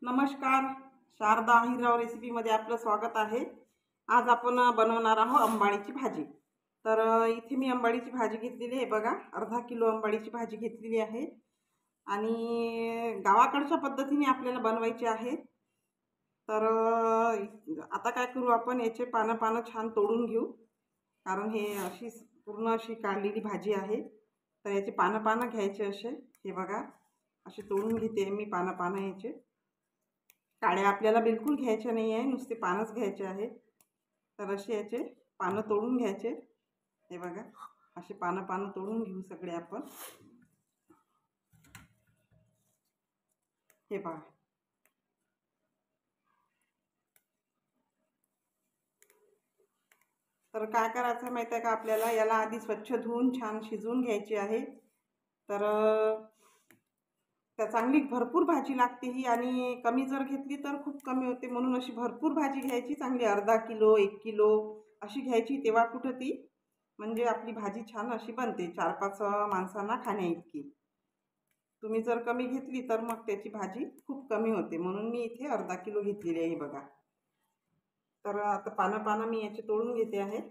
नमस्कार, शारदा हिराव रेसिपीमध्ये आपलं स्वागत आहे। आज आपण बनवणार आहोत अंबाडीची भाजी। तर इथे मी अंबाडीची भाजी घेतलेली आहे बघा, अर्धा किलो अंबाडीची भाजी घेतलेली आहे आणि गावाकडच्या पद्धतीने आपल्याला बनवायची आहे। तर आता काय करू, आपण याचे पानं छान तोडून घेऊ, कारण हे अशी पूर्ण अशी काढलेली भाजी आहे। तर याचे पानं घ्यायचे असे, हे बघा असे तोडून घेते मी पानं याचे। काड्या आपल्याला बिलकुल घ्यायच्या नाही आहे, नुसते पानच घ्यायचे आहे। तर असे याचे पानं तोडून घ्यायचे, हे बघा असे पानं तोडून घेऊ सगळे आपण। हे बघा, तर काय करायचं माहिती आहे का, आपल्याला याला आधी स्वच्छ धुवून छान शिजवून घ्यायची आहे। तर त्या चांगली भरपूर भाजी लागते ही, आणि कमी जर घेतली तर खूप कमी होते, म्हणून अशी भरपूर भाजी घ्यायची, चांगली अर्धा किलो 1 किलो अशी घ्यायची, तेव्हा कुठं ती म्हणजे आपली भाजी छान अशी बनते 4-5 माणसांना खाण्याइतकी। तुम्ही जर कमी घेतली तर मग त्याची भाजी खूप कमी होते, म्हणून मी इथे अर्धा किलो घेतलेली आहे बघा। तर आता पानं मी याचे तोडून घेते आहे।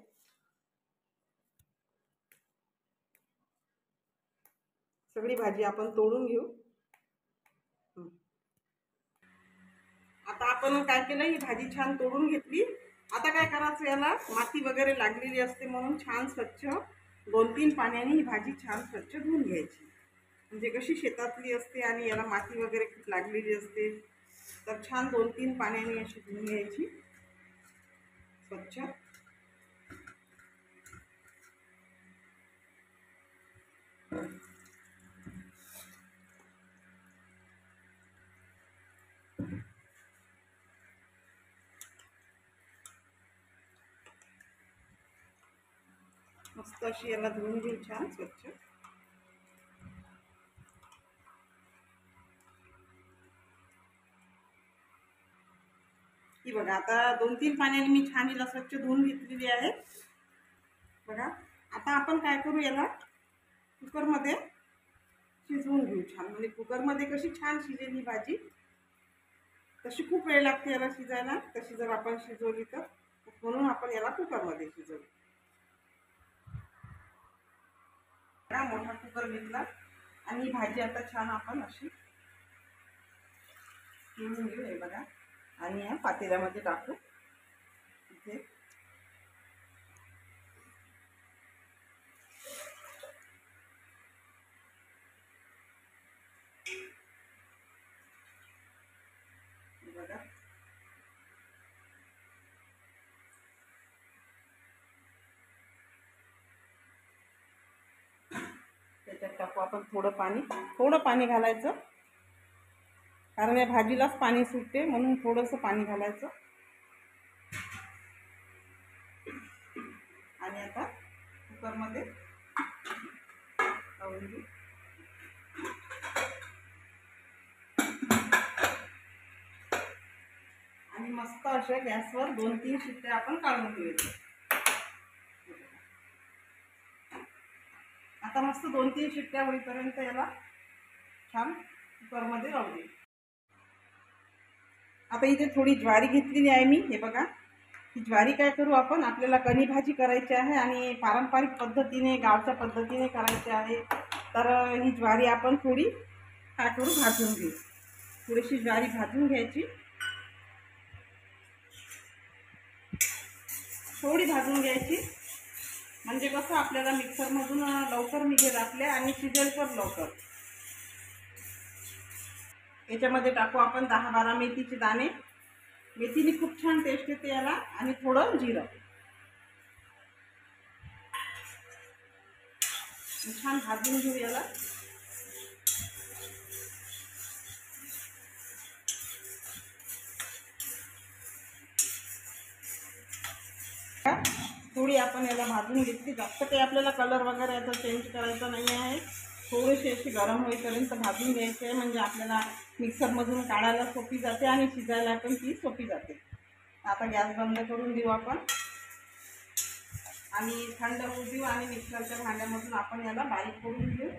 सगळी भाजी आपण तोडून घेऊ। आता आपण काय केलं, ही भाजी छान तोडून घेतली। आता काय करायचं, याला माती वगैरे लागलेली असते म्हणून छान स्वच्छ 2-3 पाण्याने ही भाजी छान स्वच्छ धुवून घ्यायची। म्हणजे कशी शेतातली असते आणि याला माती वगैरे खूप लागलेली असते, तर छान 2-3 पाण्याने अशी धुवून घ्यायची स्वच्छ। मस्त अशी याला धुवून घेऊ छान स्वच्छ। ही बघा, आता 2-3 पाण्याने मी छान याला स्वच्छ धुवून घेतलेली आहे बघा। आता आपण काय करू, याला कुकरमध्ये शिजवून घेऊ छान। म्हणजे कुकरमध्ये कशी छान शिजेली भाजी, तशी खूप वेळ लागते याला शिजायला, तशी जर आपण शिजवली तर, म्हणून आपण याला कुकरमध्ये शिजवू। मोठा कुकर घेतला आणि ही भाजी आता छान आपण अशी शिजवून घेऊ, हे बघा, आणि या पातेल्यामध्ये टाकू इथे। बघा, त्याच्यात टाकू आपण थोडं पाणी घालायचं, कारण या भाजीलाच पाणी सुटते, म्हणून थोडंसं पाणी घालायचं। आणि आता कुकरमध्ये लावून घेऊ आणि मस्त अशा गॅसवर 2-3 शिट्ट्या आपण काढून घेऊया। आता मस्त 2-3 शिट्ट्या होईपर्यंत याला छान कुकरमध्ये राहू दे। आता इथे थोडी ज्वारी घेतलेली आहे मी, हे बघा। ही ज्वारी काय करू आपण, आपल्याला कणी भाजी करायची आहे आणि पारंपरिक पद्धतीने गावच्या पद्धतीने करायची आहे। तर ही ज्वारी आपण थोडी काय करू, भाजून घेऊ। थोडीशी ज्वारी भाजून घ्यायची, थोडी भाजून घ्यायची, म्हणजे कसं आपल्याला मिक्सरमधून लवकर निघेल आपल्या आणि शिजेल पण लवकर। याच्यामध्ये टाकू आपण 10-12 मेथीचे दाणे। मेथीने खूप छान टेस्ट येते याला, आणि थोडं जिरं। छान भाजून घेऊ याला। थोडी आपण याला भाजून घेतली, जास्त काही आपल्याला कलर वगैरे याचा चेंज करायचा नाही आहे। थोडीशी अशी गरम होईपर्यंत भाजून घ्यायची आहे, म्हणजे आपल्याला मिक्सरमधून काढायला सोपी जाते आणि शिजायला पण ती सोपी जाते। आता गॅस बंद करून देऊ आपण आणि थंड होऊ देऊ, आणि मिक्सरच्या भांड्यामधून आपण याला बारीक करून घेऊ।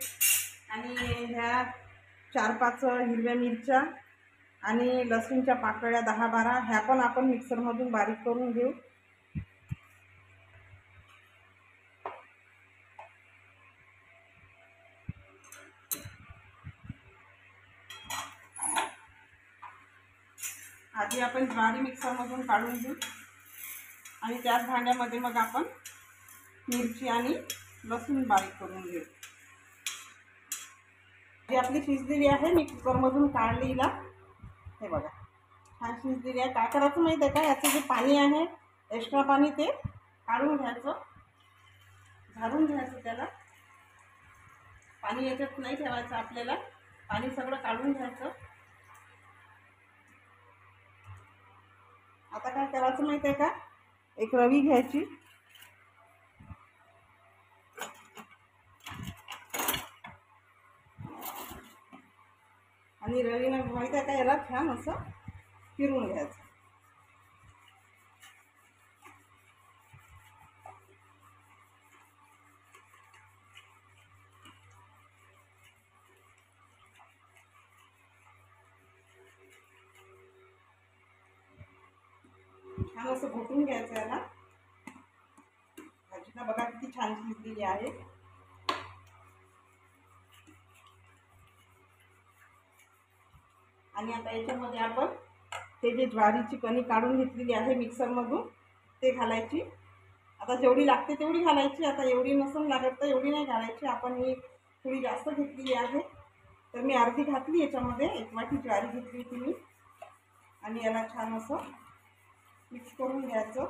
आणि ह्या 4-5 हिरव्या मिरच्या, आणि लसूणच्या पाकळ्या 10-12 ह्या पण आपण मिक्सरमधून बारीक करून घेऊ. आधी आपण ज्वारी मिक्सरमधून काढून घेऊ आणि त्याच भांड्यामध्ये मग आपण मिरची आणि लसूण बारीक करून घेऊ. जी आपली शिजलेली आहे मी कुकरमधून काढलीला, हे बघा छान शिजलेली आहे. काय करायचं माहीत आहे का, याचं जे पाणी आहे एक्स्ट्रा पाणी ते काढून घ्यायचं, झाडून घ्यायचं. त्याला पाणी याच्यात नाही ठेवायचं आपल्याला, पाणी सगळं काढून घ्यायचं. आता काय करायचं माहीत आहे का, एक रवी घ्यायची आणि रवीनं माहीत आहे का याला छान असं फिरवून घ्यायचं. छान असं घोटून घ्यायचं याला. भाजीला बघा किती छान शिजलेली आहे. आणि आता याच्यामध्ये आपण ते जे ज्वारीची कणी काढून घेतलेली आहे मिक्सरमधून ते घालायची. आता जेवढी लागते तेवढी घालायची. आता एवढी नसून लागत तर एवढी नाही घालायची. आपण ही थोडी जास्त घेतलेली आहे तर मी अर्धी घातली याच्यामध्ये. 1 वाटी ज्वारी घेतली होती मी आणि याला छान असं मिक्स करून घ्यायचं.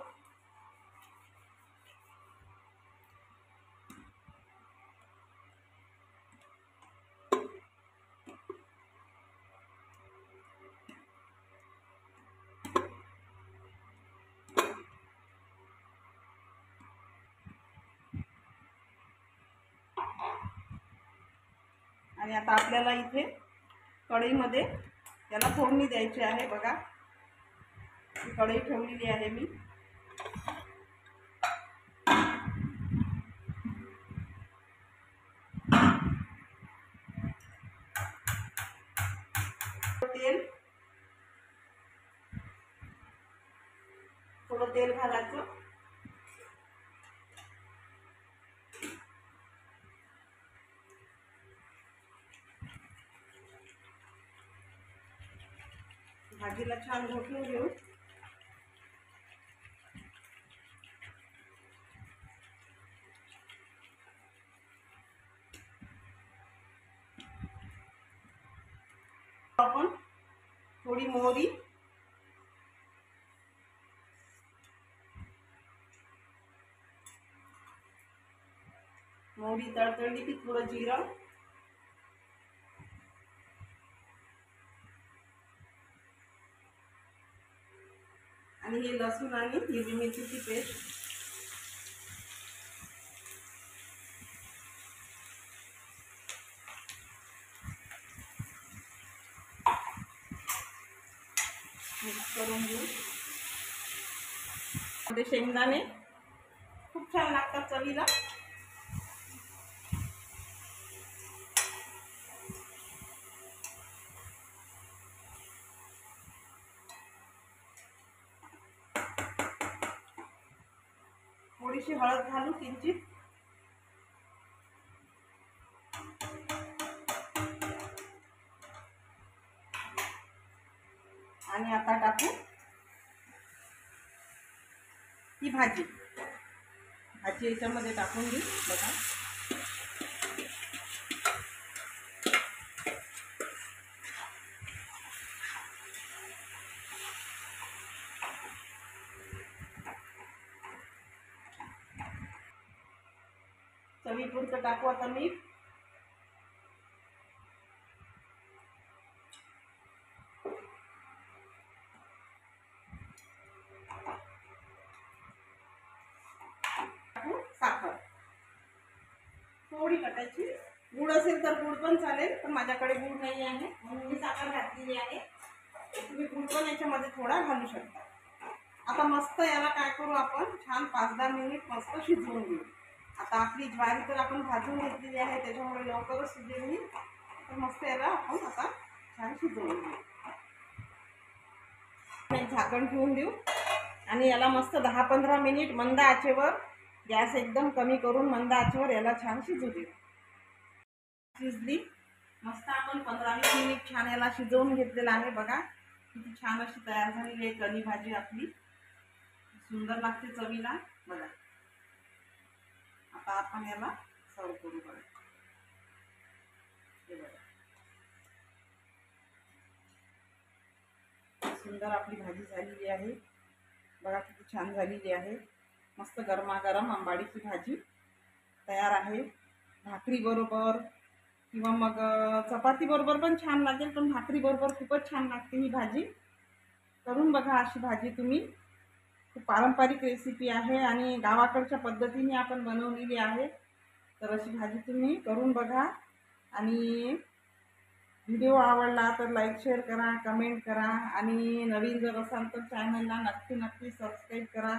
आणि आता आपल्याला इथे कढईमध्ये याला फोडणी द्यायची आहे. बघा कढई ठेवलेली आहे मी. थोडं तेल घालायचं. भाजीला छान घोटून घेऊ. आपण थोडी मोहरी, मोहरी तळतळली की थोडं जिरं आणि हे लसूण आणि हिरवी मिरचीची पेस्ट. मिक्स करून घेऊ. मध्ये शेंगदाणे खूप छान लागतात चवीला. थोडीशी हळद घालू किंचित. आणि आता टाकू ही भाजी. भाजी याच्यामध्ये टाकून घेऊ. बघा चवीपुरतं टाकू आता मीठ. साखर थोडी टाकायची. गुळ असेल तर गुळ पण चालेल, पण माझ्याकडे गुळ नाही आहे म्हणून मी साखर घातलेली आहे. तुम्ही गुळ पण याच्यामध्ये थोडा घालू शकता. आता मस्त याला काय करू आपण, छान 5-10 मिनिट मस्त शिजवून घेऊ. आता आपली ज्वारी तर आपण भाजून घेतलेली आहे त्याच्यामुळे लवकरच शिजेल. तर मस्त याला आपण आता छान शिजवून घेऊ. एक झाकण ठेवून देऊ आणि याला मस्त 10-15 मिनिट मंद आचेवर, गॅस एकदम कमी करून मंद आचेवर याला छान शिजू देऊ. शिजली मस्त. आपण 15-20 मिनिट छान याला शिजवून घेतलेलं आहे. बघा किती छान अशी तयार झालेली आहे कणी भाजी आपली. सुंदर लागते चवीला. बघा आता आपण याला सर्व करू. बघा हे बघा सुंदर आपली भाजी झालेली आहे. बघा किती छान झालेली आहे. मस्त गरमागरम आंबाडीची भाजी तयार आहे. भाकरी बरोबर किंवा मग चपाती बरोबर पण छान लागेल, पण भाकरी बरोबर खूपच छान लागते ही भाजी. करून बघा अशी भाजी तुम्ही. खूप पारंपरिक रेसिपी आहे आणि गावाकडच्या पद्धतीने आपण बनवलेली आहे. तर अशी भाजी तुम्ही करून बघा. आणि व्हिडिओ आवडला तर लाईक शेअर करा, कमेंट करा आणि नवीन जर असाल तर चॅनलला नक्की सबस्क्राईब करा.